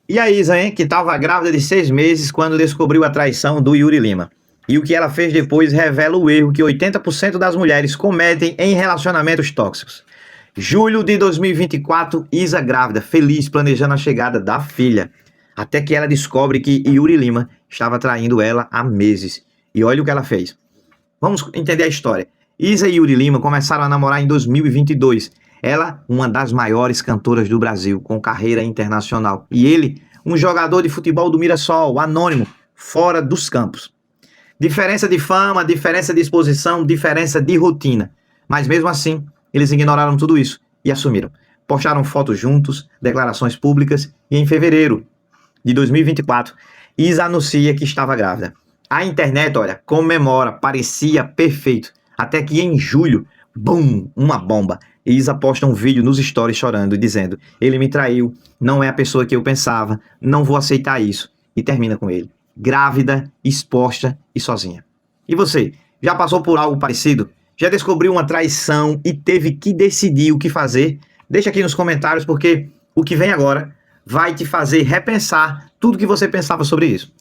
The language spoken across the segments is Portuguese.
E a Isa, hein, que estava grávida de 6 meses quando descobriu a traição do Yuri Lima. E o que ela fez depois revela o erro que 80% das mulheres cometem em relacionamentos tóxicos. Julho de 2024, Isa grávida, feliz, planejando a chegada da filha. Até que ela descobre que Yuri Lima estava traindo ela há meses. E olha o que ela fez. Vamos entender a história. Isa e Yuri Lima começaram a namorar em 2022. Ela, uma das maiores cantoras do Brasil, com carreira internacional. E ele, um jogador de futebol do Mirassol, anônimo, fora dos campos. Diferença de fama, diferença de exposição, diferença de rotina. Mas mesmo assim, eles ignoraram tudo isso e assumiram. Postaram fotos juntos, declarações públicas e em fevereiro de 2024, Isa anuncia que estava grávida. A internet, olha, comemora, parecia perfeito. Até que em julho, bum, uma bomba. Isa posta um vídeo nos stories chorando, dizendo: ele me traiu, não é a pessoa que eu pensava, não vou aceitar isso. E termina com ele, grávida, exposta e sozinha. E você, já passou por algo parecido? Já descobriu uma traição e teve que decidir o que fazer? Deixa aqui nos comentários, porque o que vem agora vai te fazer repensar tudo que você pensava sobre isso.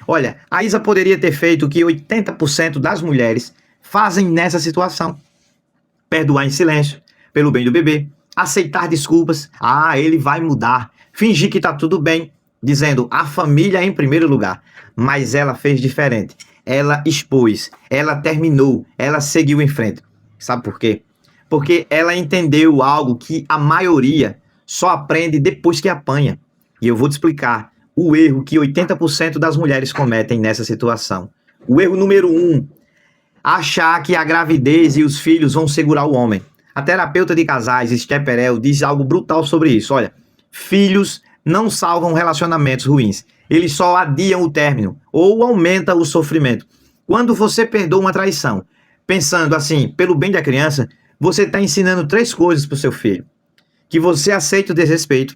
Olha, a Isa poderia ter feito o que 80% das mulheres fazem nessa situação. Perdoar em silêncio, pelo bem do bebê, aceitar desculpas, ele vai mudar, fingir que tá tudo bem, dizendo a família em primeiro lugar. Mas ela fez diferente, ela expôs, ela terminou, ela seguiu em frente. Sabe por quê? Porque ela entendeu algo que a maioria só aprende depois que apanha. E eu vou te explicar o erro que 80% das mulheres cometem nessa situação. O erro número 1, achar que a gravidez e os filhos vão segurar o homem. A terapeuta de casais, Esther Perel, diz algo brutal sobre isso. Olha, filhos não salvam relacionamentos ruins. Eles só adiam o término ou aumentam o sofrimento. Quando você perdoa uma traição, pensando assim, pelo bem da criança, você está ensinando 3 coisas para o seu filho. Que você aceita o desrespeito,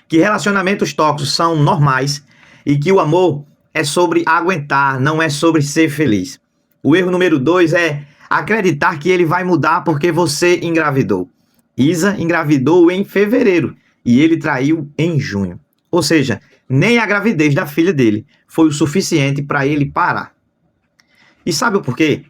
que relacionamentos tóxicos são normais e que o amor é sobre aguentar, não é sobre ser feliz. O erro número 2 é acreditar que ele vai mudar porque você engravidou. Isa engravidou em fevereiro e ele traiu em junho. Ou seja, nem a gravidez da filha dele foi o suficiente para ele parar. E sabe o porquê?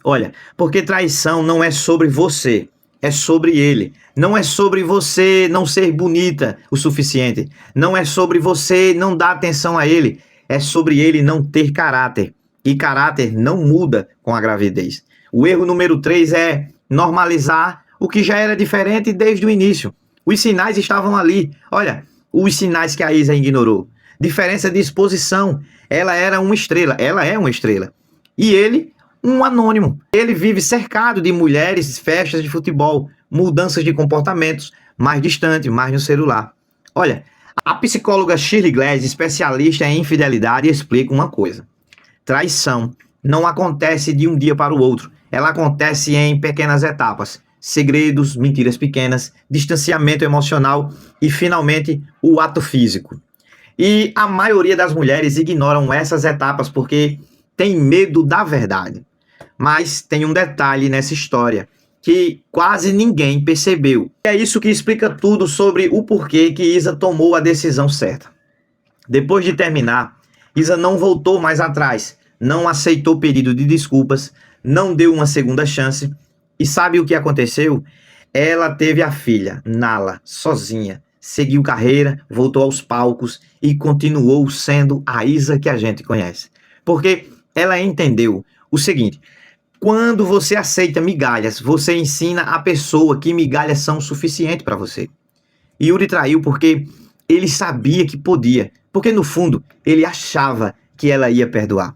Olha, porque traição não é sobre você, é sobre ele. Não é sobre você não ser bonita o suficiente. Não é sobre você não dar atenção a ele. É sobre ele não ter caráter. E caráter não muda com a gravidez. O erro número 3 é normalizar o que já era diferente desde o início. Os sinais estavam ali. Olha, os sinais que a Isa ignorou. Diferença de exposição. Ela era uma estrela. Ela é uma estrela. E ele, um anônimo. Ele vive cercado de mulheres, festas de futebol, mudanças de comportamentos, mais distante, mais no celular. Olha, a psicóloga Shirley Glass, especialista em infidelidade, explica uma coisa. Traição não acontece de um dia para o outro. Ela acontece em pequenas etapas. Segredos, mentiras pequenas, distanciamento emocional e, finalmente, o ato físico. E a maioria das mulheres ignoram essas etapas porque tem medo da verdade. Mas tem um detalhe nessa história que quase ninguém percebeu. É isso que explica tudo sobre o porquê que Isa tomou a decisão certa. Depois de terminar, Isa não voltou mais atrás, não aceitou pedido de desculpas, não deu uma segunda chance. E sabe o que aconteceu? Ela teve a filha, Nala, sozinha, seguiu carreira, voltou aos palcos e continuou sendo a Isa que a gente conhece. Porque ela entendeu o seguinte: quando você aceita migalhas, você ensina a pessoa que migalhas são suficientes para você. Yuri traiu porque ele sabia que podia, porque no fundo ele achava que ela ia perdoar.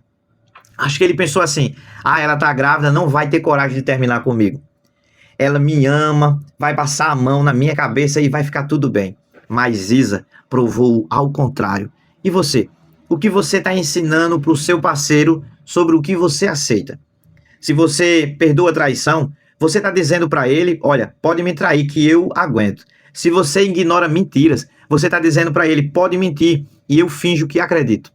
Acho que ele pensou assim: ela tá grávida, não vai ter coragem de terminar comigo. Ela me ama, vai passar a mão na minha cabeça e vai ficar tudo bem. Mas Isa provou ao contrário. E você? O que você está ensinando para o seu parceiro sobre o que você aceita? Se você perdoa a traição, você está dizendo para ele: olha, pode me trair que eu aguento. Se você ignora mentiras, você está dizendo para ele: pode mentir e eu finjo que acredito.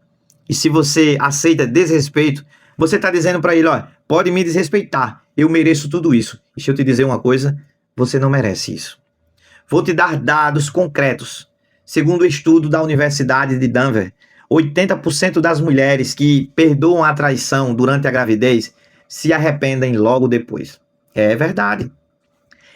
E se você aceita desrespeito, você está dizendo para ele: olha, pode me desrespeitar, eu mereço tudo isso. E deixa eu te dizer uma coisa: você não merece isso. Vou te dar dados concretos. Segundo o estudo da Universidade de Denver, 80% das mulheres que perdoam a traição durante a gravidez se arrependem logo depois. É verdade.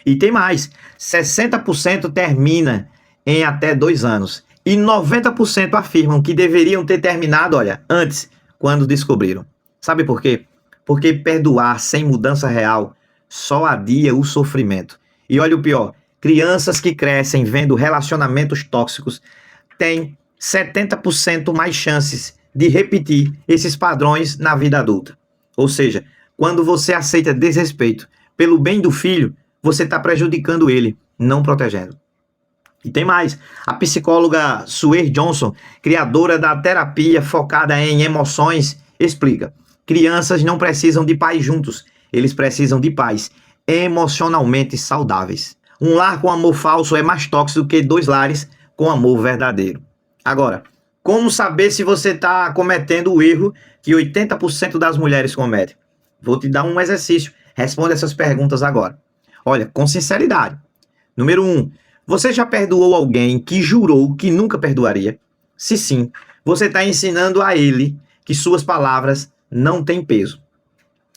E tem mais, 60% termina em até 2 anos. E 90% afirmam que deveriam ter terminado, olha, antes, quando descobriram. Sabe por quê? Porque perdoar sem mudança real só adia o sofrimento. E olha o pior, crianças que crescem vendo relacionamentos tóxicos têm 70% mais chances de repetir esses padrões na vida adulta. Ou seja, quando você aceita desrespeito pelo bem do filho, você está prejudicando ele, não protegendo. E tem mais, a psicóloga Sue Johnson, criadora da terapia focada em emoções, explica: crianças não precisam de pais juntos, eles precisam de pais emocionalmente saudáveis. Um lar com amor falso é mais tóxico que 2 lares com amor verdadeiro. Agora, como saber se você está cometendo o erro que 80% das mulheres cometem? Vou te dar um exercício, responda essas perguntas agora. Olha, com sinceridade. Número 1. Você já perdoou alguém que jurou que nunca perdoaria? Se sim, você está ensinando a ele que suas palavras não têm peso.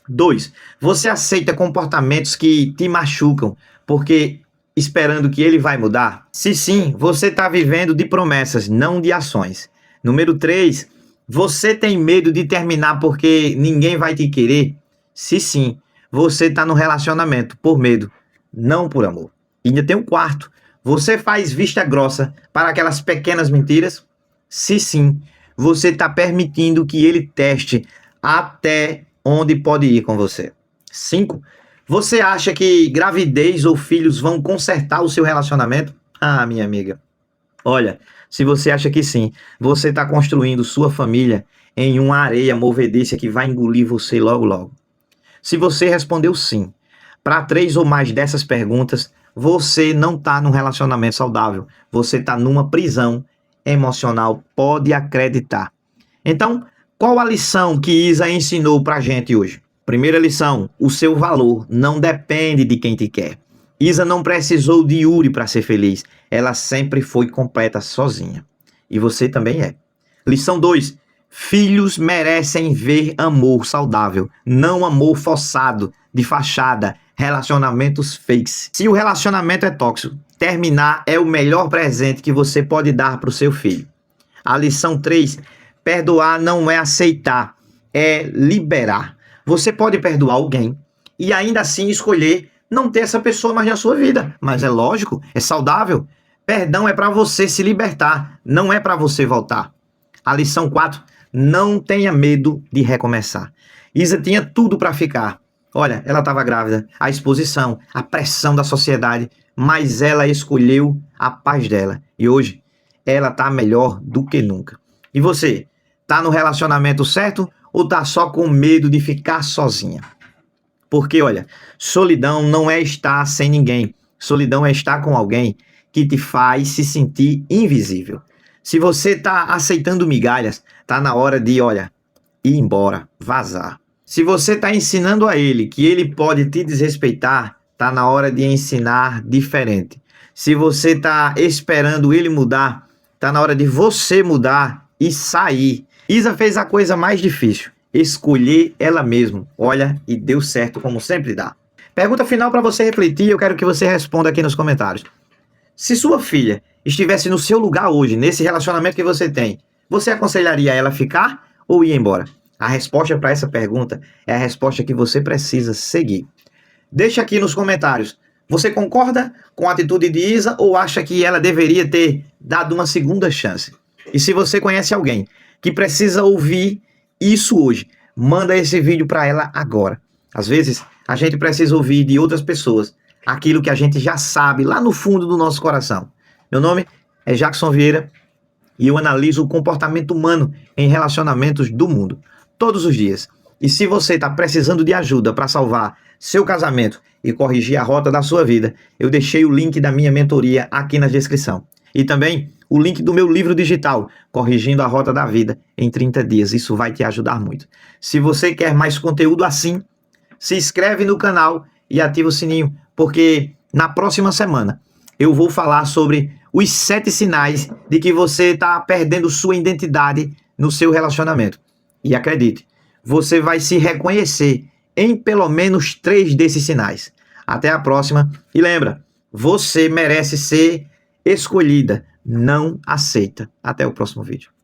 2. Você aceita comportamentos que te machucam porque esperando que ele vai mudar? Se sim, você está vivendo de promessas, não de ações. Número 3. Você tem medo de terminar porque ninguém vai te querer? Se sim, você está no relacionamento por medo, não por amor. E ainda tem um 4. Você faz vista grossa para aquelas pequenas mentiras? Se sim, você está permitindo que ele teste até onde pode ir com você. 5. Você acha que gravidez ou filhos vão consertar o seu relacionamento? Ah, minha amiga. Olha, se você acha que sim, você está construindo sua família em uma areia movediça que vai engolir você logo, logo. Se você respondeu sim para 3 ou mais dessas perguntas, você não está num relacionamento saudável. Você está numa prisão emocional. Pode acreditar. Então, qual a lição que Isa ensinou para a gente hoje? Primeira lição, o seu valor não depende de quem te quer. Isa não precisou de Yuri para ser feliz. Ela sempre foi completa sozinha. E você também é. Lição 2. Filhos merecem ver amor saudável, não amor forçado, de fachada, relacionamentos fakes. Se o relacionamento é tóxico, terminar é o melhor presente que você pode dar para o seu filho. A lição 3, perdoar não é aceitar, é liberar. Você pode perdoar alguém e ainda assim escolher não ter essa pessoa mais na sua vida. Mas é lógico, é saudável. Perdão é para você se libertar, não é para você voltar. A lição 4, não tenha medo de recomeçar. Isa tinha tudo para ficar. Olha, ela estava grávida, a exposição, a pressão da sociedade, mas ela escolheu a paz dela. E hoje, ela está melhor do que nunca. E você, está no relacionamento certo ou está só com medo de ficar sozinha? Porque, olha, solidão não é estar sem ninguém. Solidão é estar com alguém que te faz se sentir invisível. Se você está aceitando migalhas, está na hora de, olha, ir embora, vazar. Se você está ensinando a ele que ele pode te desrespeitar, está na hora de ensinar diferente. Se você está esperando ele mudar, está na hora de você mudar e sair. Isa fez a coisa mais difícil, escolher ela mesma. Olha, e deu certo como sempre dá. Pergunta final para você refletir, eu quero que você responda aqui nos comentários. Se sua filha estivesse no seu lugar hoje, nesse relacionamento que você tem, você aconselharia ela a ficar ou ir embora? A resposta para essa pergunta é a resposta que você precisa seguir. Deixa aqui nos comentários. Você concorda com a atitude de Isa ou acha que ela deveria ter dado uma segunda chance? E se você conhece alguém que precisa ouvir isso hoje, manda esse vídeo para ela agora. Às vezes, a gente precisa ouvir de outras pessoas aquilo que a gente já sabe lá no fundo do nosso coração. Meu nome é Jackson Vieira e eu analiso o comportamento humano em relacionamentos do mundo, todos os dias. E se você está precisando de ajuda para salvar seu casamento e corrigir a rota da sua vida, eu deixei o link da minha mentoria aqui na descrição. E também o link do meu livro digital, Corrigindo a Rota da Vida em 30 dias. Isso vai te ajudar muito. Se você quer mais conteúdo assim, se inscreve no canal e ativa o sininho, porque na próxima semana eu vou falar sobre os 7 sinais de que você está perdendo sua identidade no seu relacionamento. E acredite, você vai se reconhecer em pelo menos 3 desses sinais. Até a próxima. E lembra, você merece ser escolhida, não aceita. Até o próximo vídeo.